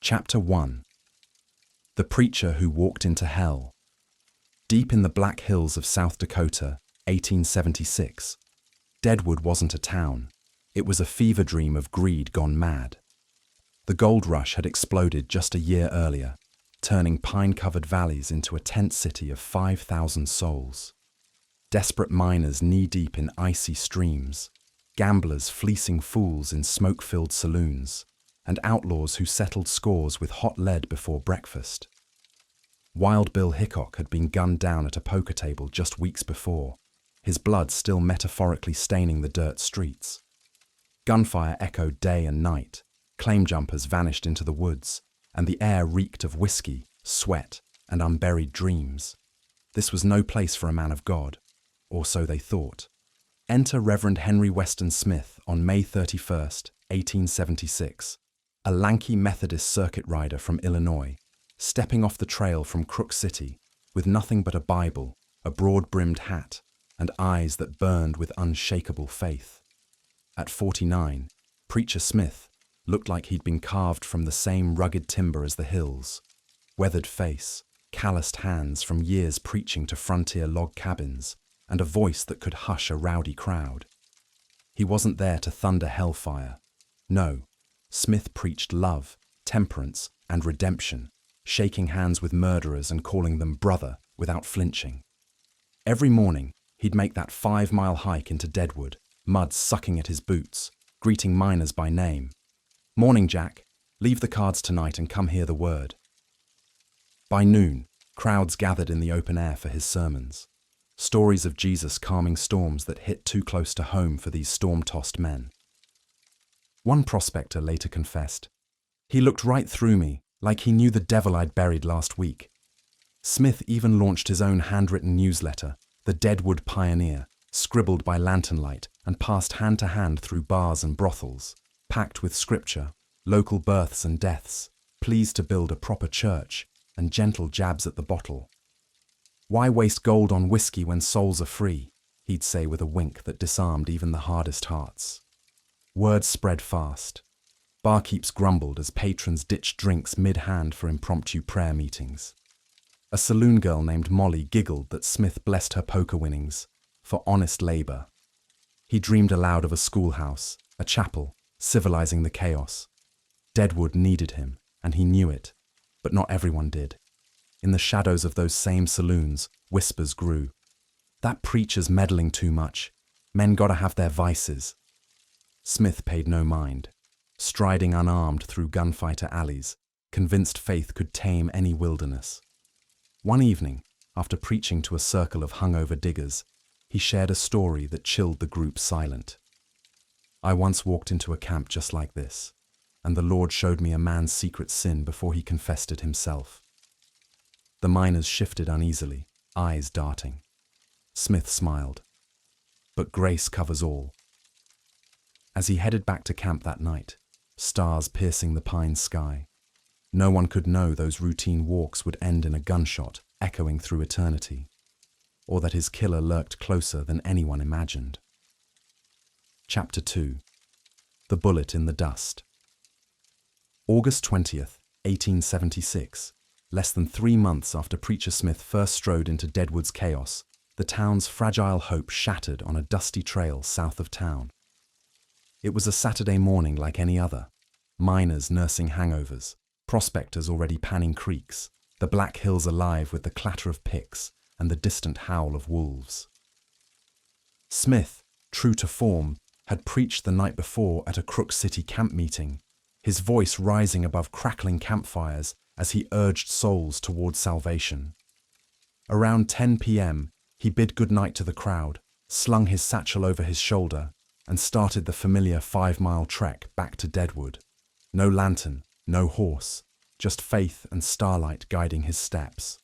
Chapter 1. The Preacher Who Walked into Hell. Deep in the Black Hills of South Dakota, 1876, Deadwood wasn't a town. It was a fever dream of greed gone mad. The gold rush had exploded just a year earlier, turning pine-covered valleys into a tent city of 5,000 souls. Desperate miners knee-deep in icy streams, gamblers fleecing fools in smoke-filled saloons, and outlaws who settled scores with hot lead before breakfast. Wild Bill Hickok had been gunned down at a poker table just weeks before, his blood still metaphorically staining the dirt streets. Gunfire echoed day and night, claim jumpers vanished into the woods, and the air reeked of whiskey, sweat, and unburied dreams. This was no place for a man of God, or so they thought. Enter Reverend Henry Weston Smith on May 31st, 1876. A lanky Methodist circuit rider from Illinois, stepping off the trail from Crook City with nothing but a Bible, a broad-brimmed hat, and eyes that burned with unshakable faith. At 49, Preacher Smith looked like he'd been carved from the same rugged timber as the hills. Weathered face, calloused hands from years preaching to frontier log cabins, and a voice that could hush a rowdy crowd. He wasn't there to thunder hellfire. No. Smith preached love, temperance, and redemption, shaking hands with murderers and calling them brother without flinching. Every morning, he'd make that 5-mile hike into Deadwood, mud sucking at his boots, greeting miners by name. "Morning, Jack. Leave the cards tonight and come hear the word." By noon, crowds gathered in the open air for his sermons. Stories of Jesus calming storms that hit too close to home for these storm-tossed men. One prospector later confessed, "He looked right through me, like he knew the devil I'd buried last week." Smith even launched his own handwritten newsletter, The Deadwood Pioneer, scribbled by lanternlight and passed hand to hand through bars and brothels, packed with scripture, local births and deaths, pleas to build a proper church, and gentle jabs at the bottle. "Why waste gold on whiskey when souls are free?" he'd say with a wink that disarmed even the hardest hearts. Word spread fast. Barkeeps grumbled as patrons ditched drinks mid-hand for impromptu prayer meetings. A saloon girl named Molly giggled that Smith blessed her poker winnings for honest labor. He dreamed aloud of a schoolhouse, a chapel, civilizing the chaos. Deadwood needed him, and he knew it, but not everyone did. In the shadows of those same saloons, whispers grew. "That preacher's meddling too much. Men gotta have their vices." Smith paid no mind, striding unarmed through gunfighter alleys, convinced faith could tame any wilderness. One evening, after preaching to a circle of hungover diggers, he shared a story that chilled the group silent. "I once walked into a camp just like this, and the Lord showed me a man's secret sin before he confessed it himself." The miners shifted uneasily, eyes darting. Smith smiled. "But grace covers all." As he headed back to camp that night, stars piercing the pine sky, no one could know those routine walks would end in a gunshot echoing through eternity, or that his killer lurked closer than anyone imagined. Chapter 2. The Bullet in the Dust. August 20th, 1876, less than 3 months after Preacher Smith first strode into Deadwood's chaos, the town's fragile hope shattered on a dusty trail south of town. It was a Saturday morning like any other. Miners nursing hangovers, prospectors already panning creeks, the Black Hills alive with the clatter of picks and the distant howl of wolves. Smith, true to form, had preached the night before at a Crook City camp meeting, his voice rising above crackling campfires as he urged souls toward salvation. Around 10 p.m., he bid goodnight to the crowd, slung his satchel over his shoulder, and started the familiar 5-mile trek back to Deadwood. No lantern, no horse, just faith and starlight guiding his steps.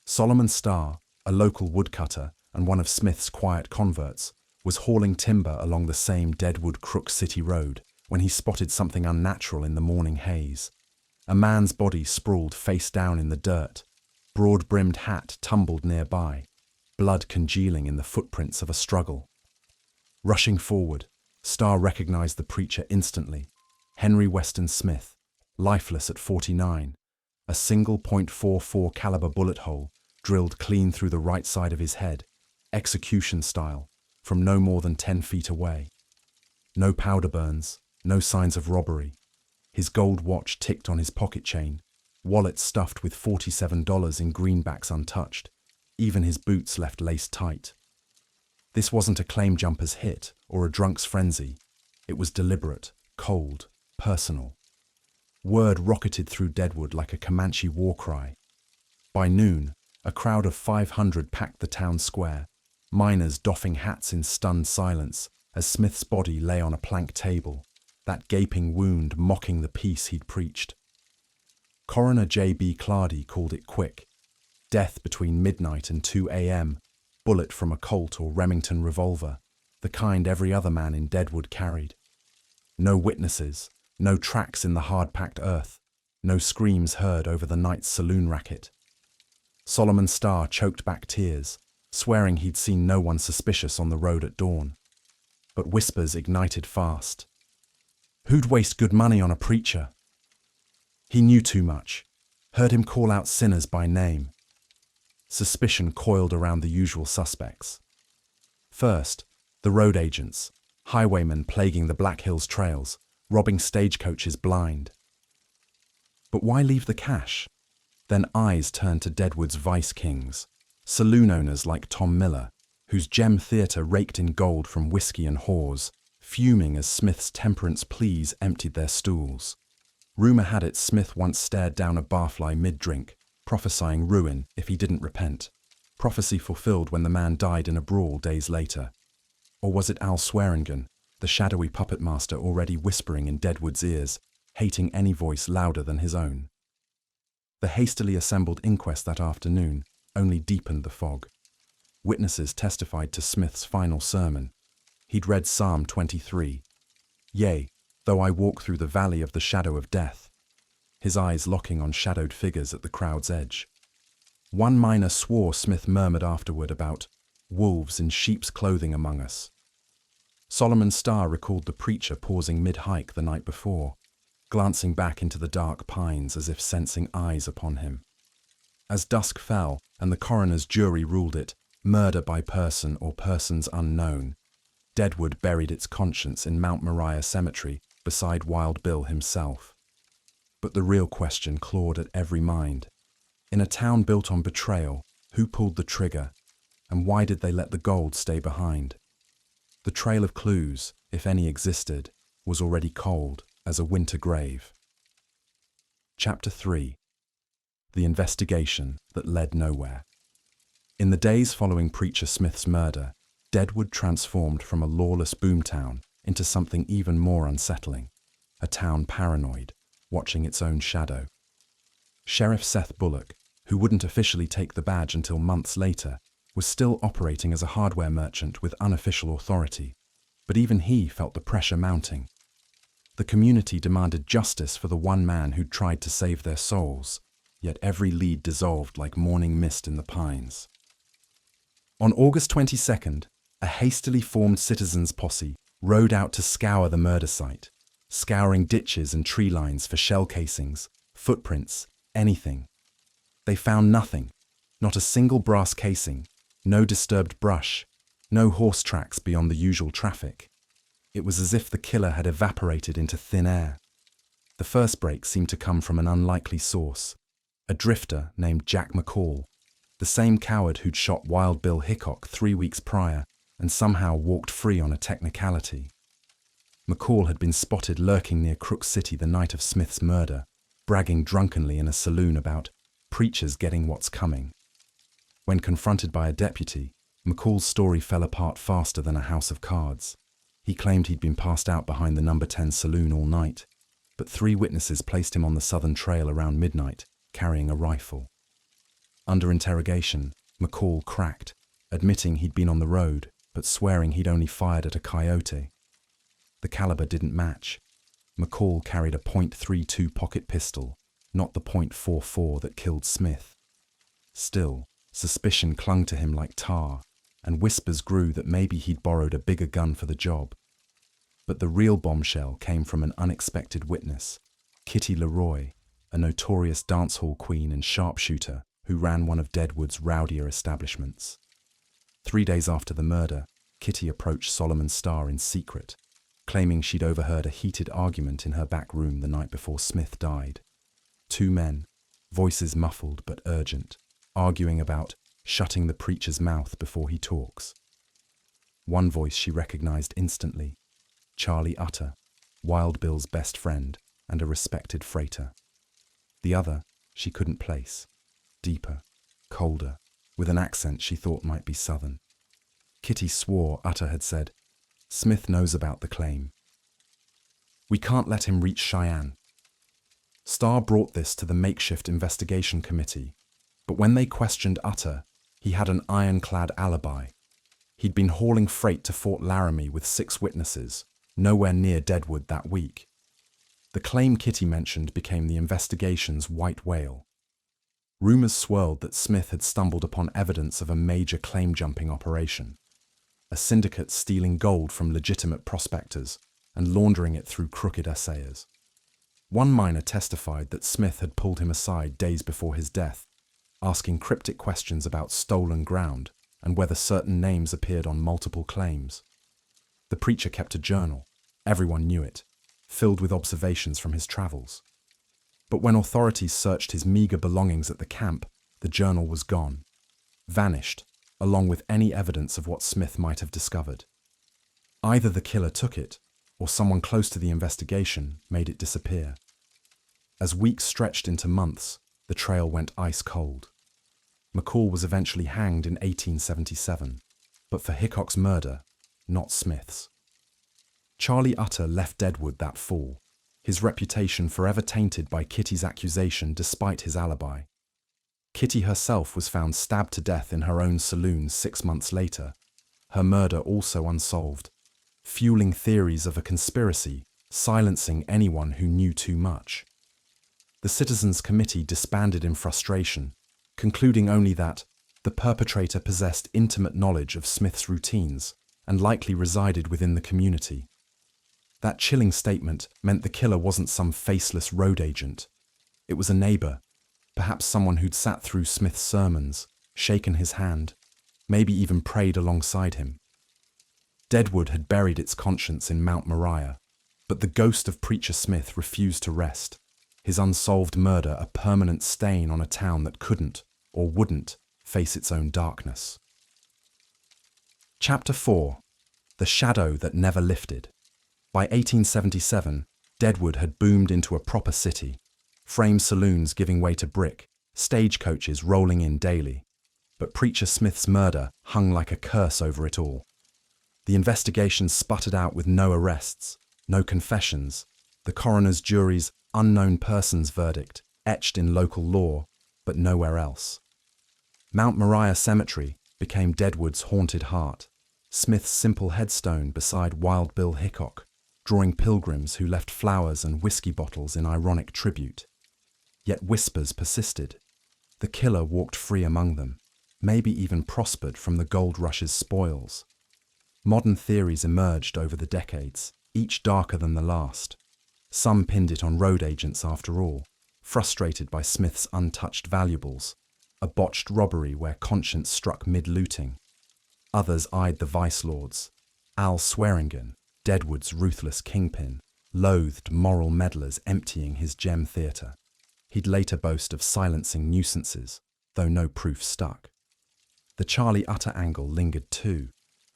Solomon Starr, a local woodcutter and one of Smith's quiet converts, was hauling timber along the same Deadwood Crook City road when he spotted something unnatural in the morning haze. A man's body sprawled face down in the dirt, broad-brimmed hat tumbled nearby, blood congealing in the footprints of a struggle. Rushing forward, Starr recognized the preacher instantly, Henry Weston Smith, lifeless at 49, a single .44 caliber bullet hole drilled clean through the right side of his head, execution style, from no more than 10 feet away. No powder burns, no signs of robbery. His gold watch ticked on his pocket chain, wallet stuffed with $47 in greenbacks untouched, even his boots left laced tight. This wasn't a claim jumper's hit or a drunk's frenzy. It was deliberate, cold, personal. Word rocketed through Deadwood like a Comanche war cry. By noon, a crowd of 500 packed the town square, miners doffing hats in stunned silence as Smith's body lay on a plank table, that gaping wound mocking the peace he'd preached. Coroner J.B. Clardy called it quick. Death between midnight and 2 a.m., bullet from a Colt or Remington revolver, the kind every other man in Deadwood carried. No witnesses, no tracks in the hard-packed earth, no screams heard over the night's saloon racket. Solomon Starr choked back tears, swearing he'd seen no one suspicious on the road at dawn. But whispers ignited fast. Who'd waste good money on a preacher? He knew too much, heard him call out sinners by name. Suspicion coiled around the usual suspects. First, the road agents, highwaymen plaguing the Black Hills trails, robbing stagecoaches blind. But why leave the cash? Then eyes turned to Deadwood's vice kings, saloon owners like Tom Miller, whose gem theatre raked in gold from whiskey and whores, fuming as Smith's temperance pleas emptied their stools. Rumour had it Smith once stared down a barfly mid-drink, prophesying ruin if he didn't repent. Prophecy fulfilled when the man died in a brawl days later. Or was it Al Swearingen, the shadowy puppet master already whispering in Deadwood's ears, hating any voice louder than his own? The hastily assembled inquest that afternoon only deepened the fog. Witnesses testified to Smith's final sermon. He'd read Psalm 23. Yea, though I walk through the valley of the shadow of death. His eyes locking on shadowed figures at the crowd's edge. One miner swore Smith murmured afterward about wolves in sheep's clothing among us. Solomon Starr recalled the preacher pausing mid-hike the night before, glancing back into the dark pines as if sensing eyes upon him. As dusk fell and the coroner's jury ruled it murder by person or persons unknown, Deadwood buried its conscience in Mount Moriah Cemetery beside Wild Bill himself. But the real question clawed at every mind. In a town built on betrayal, who pulled the trigger, and why did they let the gold stay behind? The trail of clues, if any existed, was already cold as a winter grave. Chapter 3. The investigation that led nowhere. In the days following Preacher Smith's murder, Deadwood transformed from a lawless boomtown into something even more unsettling, a town paranoid, watching its own shadow. Sheriff Seth Bullock, who wouldn't officially take the badge until months later, was still operating as a hardware merchant with unofficial authority, but even he felt the pressure mounting. The community demanded justice for the one man who'd tried to save their souls, yet every lead dissolved like morning mist in the pines. On August 22nd, a hastily formed citizens' posse rode out to scour the murder site, scouring ditches and tree lines for shell casings, footprints, anything. They found nothing, not a single brass casing, no disturbed brush, no horse tracks beyond the usual traffic. It was as if the killer had evaporated into thin air. The first break seemed to come from an unlikely source, a drifter named Jack McCall, the same coward who'd shot Wild Bill Hickok 3 weeks prior and somehow walked free on a technicality. McCall had been spotted lurking near Crook City the night of Smith's murder, bragging drunkenly in a saloon about preachers getting what's coming. When confronted by a deputy, McCall's story fell apart faster than a house of cards. He claimed he'd been passed out behind the number 10 saloon all night, but 3 witnesses placed him on the southern trail around midnight, carrying a rifle. Under interrogation, McCall cracked, admitting he'd been on the road, but swearing he'd only fired at a coyote. The caliber didn't match. McCall carried a .32 pocket pistol, not the .44 that killed Smith. Still, suspicion clung to him like tar, and whispers grew that maybe he'd borrowed a bigger gun for the job. But the real bombshell came from an unexpected witness, Kitty Leroy, a notorious dancehall queen and sharpshooter who ran one of Deadwood's rowdier establishments. 3 days after the murder, Kitty approached Solomon Starr in secret, claiming she'd overheard a heated argument in her back room the night before Smith died. Two men, voices muffled but urgent, arguing about shutting the preacher's mouth before he talks. One voice she recognized instantly, Charlie Utter, Wild Bill's best friend and a respected freighter. The other she couldn't place, deeper, colder, with an accent she thought might be southern. Kitty swore Utter had said, "Smith knows about the claim. We can't let him reach Cheyenne." Starr brought this to the makeshift investigation committee, but when they questioned Utter, he had an ironclad alibi. He'd been hauling freight to Fort Laramie with 6 witnesses, nowhere near Deadwood that week. The claim Kitty mentioned became the investigation's white whale. Rumors swirled that Smith had stumbled upon evidence of a major claim-jumping operation, a syndicate stealing gold from legitimate prospectors and laundering it through crooked assayers. One miner testified that Smith had pulled him aside days before his death, asking cryptic questions about stolen ground and whether certain names appeared on multiple claims. The preacher kept a journal, everyone knew it, filled with observations from his travels. But when authorities searched his meager belongings at the camp, the journal was gone, vanished, along with any evidence of what Smith might have discovered. Either the killer took it, or someone close to the investigation made it disappear. As weeks stretched into months, the trail went ice cold. McCall was eventually hanged in 1877, but for Hickok's murder, not Smith's. Charlie Utter left Deadwood that fall, his reputation forever tainted by Kitty's accusation despite his alibi. Kitty herself was found stabbed to death in her own saloon 6 months later, her murder also unsolved, fueling theories of a conspiracy, silencing anyone who knew too much. The Citizens Committee disbanded in frustration, concluding only that the perpetrator possessed intimate knowledge of Smith's routines and likely resided within the community. That chilling statement meant the killer wasn't some faceless road agent. It was a neighbor, perhaps someone who'd sat through Smith's sermons, shaken his hand, maybe even prayed alongside him. Deadwood had buried its conscience in Mount Moriah, but the ghost of Preacher Smith refused to rest, his unsolved murder a permanent stain on a town that couldn't, or wouldn't, face its own darkness. Chapter 4. The Shadow That Never Lifted. By 1877, Deadwood had boomed into a proper city, frame saloons giving way to brick, stagecoaches rolling in daily. But Preacher Smith's murder hung like a curse over it all. The investigation sputtered out with no arrests, no confessions, the coroner's jury's unknown persons verdict etched in local law, but nowhere else. Mount Moriah Cemetery became Deadwood's haunted heart, Smith's simple headstone beside Wild Bill Hickok, drawing pilgrims who left flowers and whiskey bottles in ironic tribute. Yet whispers persisted. The killer walked free among them, maybe even prospered from the gold rush's spoils. Modern theories emerged over the decades, each darker than the last. Some pinned it on road agents after all, frustrated by Smith's untouched valuables, a botched robbery where conscience struck mid-looting. Others eyed the vice lords. Al Swearingen, Deadwood's ruthless kingpin, loathed moral meddlers emptying his gem theatre. He'd later boast of silencing nuisances, though no proof stuck. The Charlie Utter angle lingered too,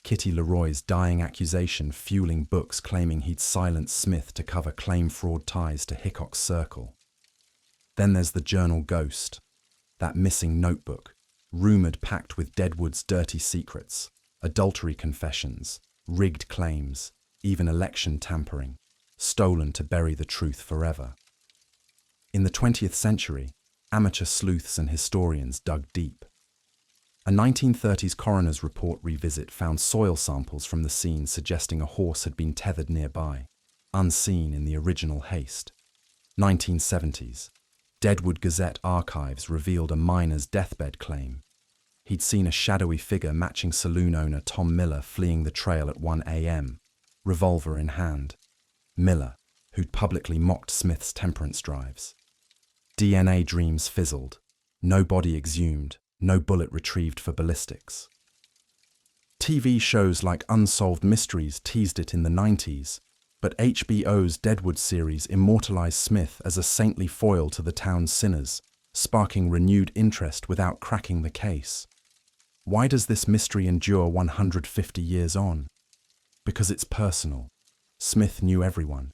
Kitty Leroy's dying accusation fueling books claiming he'd silenced Smith to cover claim fraud ties to Hickok's circle. Then there's the journal ghost, that missing notebook, rumoured packed with Deadwood's dirty secrets, adultery confessions, rigged claims, even election tampering, stolen to bury the truth forever. In the 20th century, amateur sleuths and historians dug deep. A 1930s coroner's report revisit found soil samples from the scene suggesting a horse had been tethered nearby, unseen in the original haste. 1970s, Deadwood Gazette archives revealed a miner's deathbed claim. He'd seen a shadowy figure matching saloon owner Tom Miller fleeing the trail at 1 a.m., revolver in hand. Miller, who'd publicly mocked Smith's temperance drives. DNA dreams fizzled. No body exhumed, no bullet retrieved for ballistics. TV shows like Unsolved Mysteries teased it in the 90s, but HBO's Deadwood series immortalized Smith as a saintly foil to the town's sinners, sparking renewed interest without cracking the case. Why does this mystery endure 150 years on? Because it's personal. Smith knew everyone,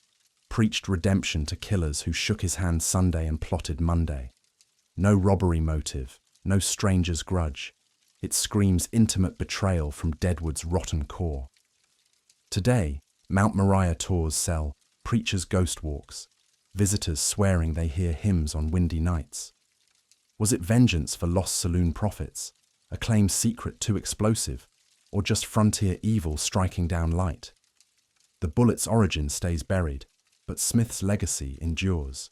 preached redemption to killers who shook his hand Sunday and plotted Monday. No robbery motive, no stranger's grudge. It screams intimate betrayal from Deadwood's rotten core. Today, Mount Moriah tours sell preachers' ghost walks, visitors swearing they hear hymns on windy nights. Was it vengeance for lost saloon profits, a claim secret too explosive, or just frontier evil striking down light? The bullet's origin stays buried, but Smith's legacy endures.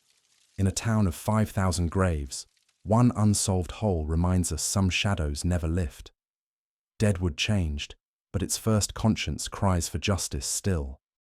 In a town of 5,000 graves, one unsolved hole reminds us some shadows never lift. Deadwood changed, but its first conscience cries for justice still.